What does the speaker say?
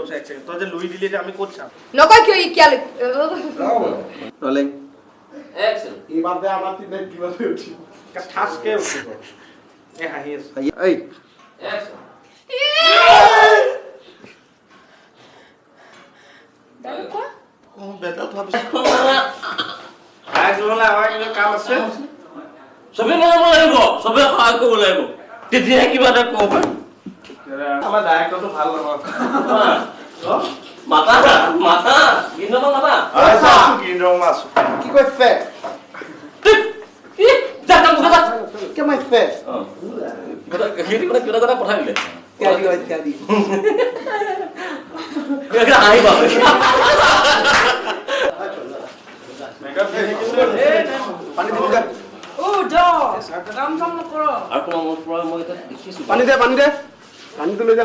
কৈছো এক সেকেন্ড তই যে লুই দিলি যে আমি ক'ত চাম নকয় কিয় ই কিয় ৰলিং Action. এই বাদে আমাৰ তিনে কিবা হৈ উঠি ঠাসকে উঠিব এ হাঁহি আছে এই Action. ও বেটা ভাবিছো আই জলা হয় কিবা কাম আছে সবে মনাব লাগিব সবে সহায় কৰিব লাগিব তেতিয়া কিবা এটা ক'ব আমাৰ ডাইৰেক্টৰটো ভাল নহয় মাতা মাতা গিন্দমা মাতা আচ্ছা কিন্দ্ৰ মাছ কি কৈছে যাতা মুখা কে মাইছে হেৰি কৰা কিবা কথা পঠাই দিলে ত্যাদি হয় ত্যাদি এটা আহি পাবে পানী দিব দে ও যা কাম চাম নকৰ আৰু তোমাৰ মোৰ পৰা মই এটা দেখিছো পানী দে পানীটো লৈ যা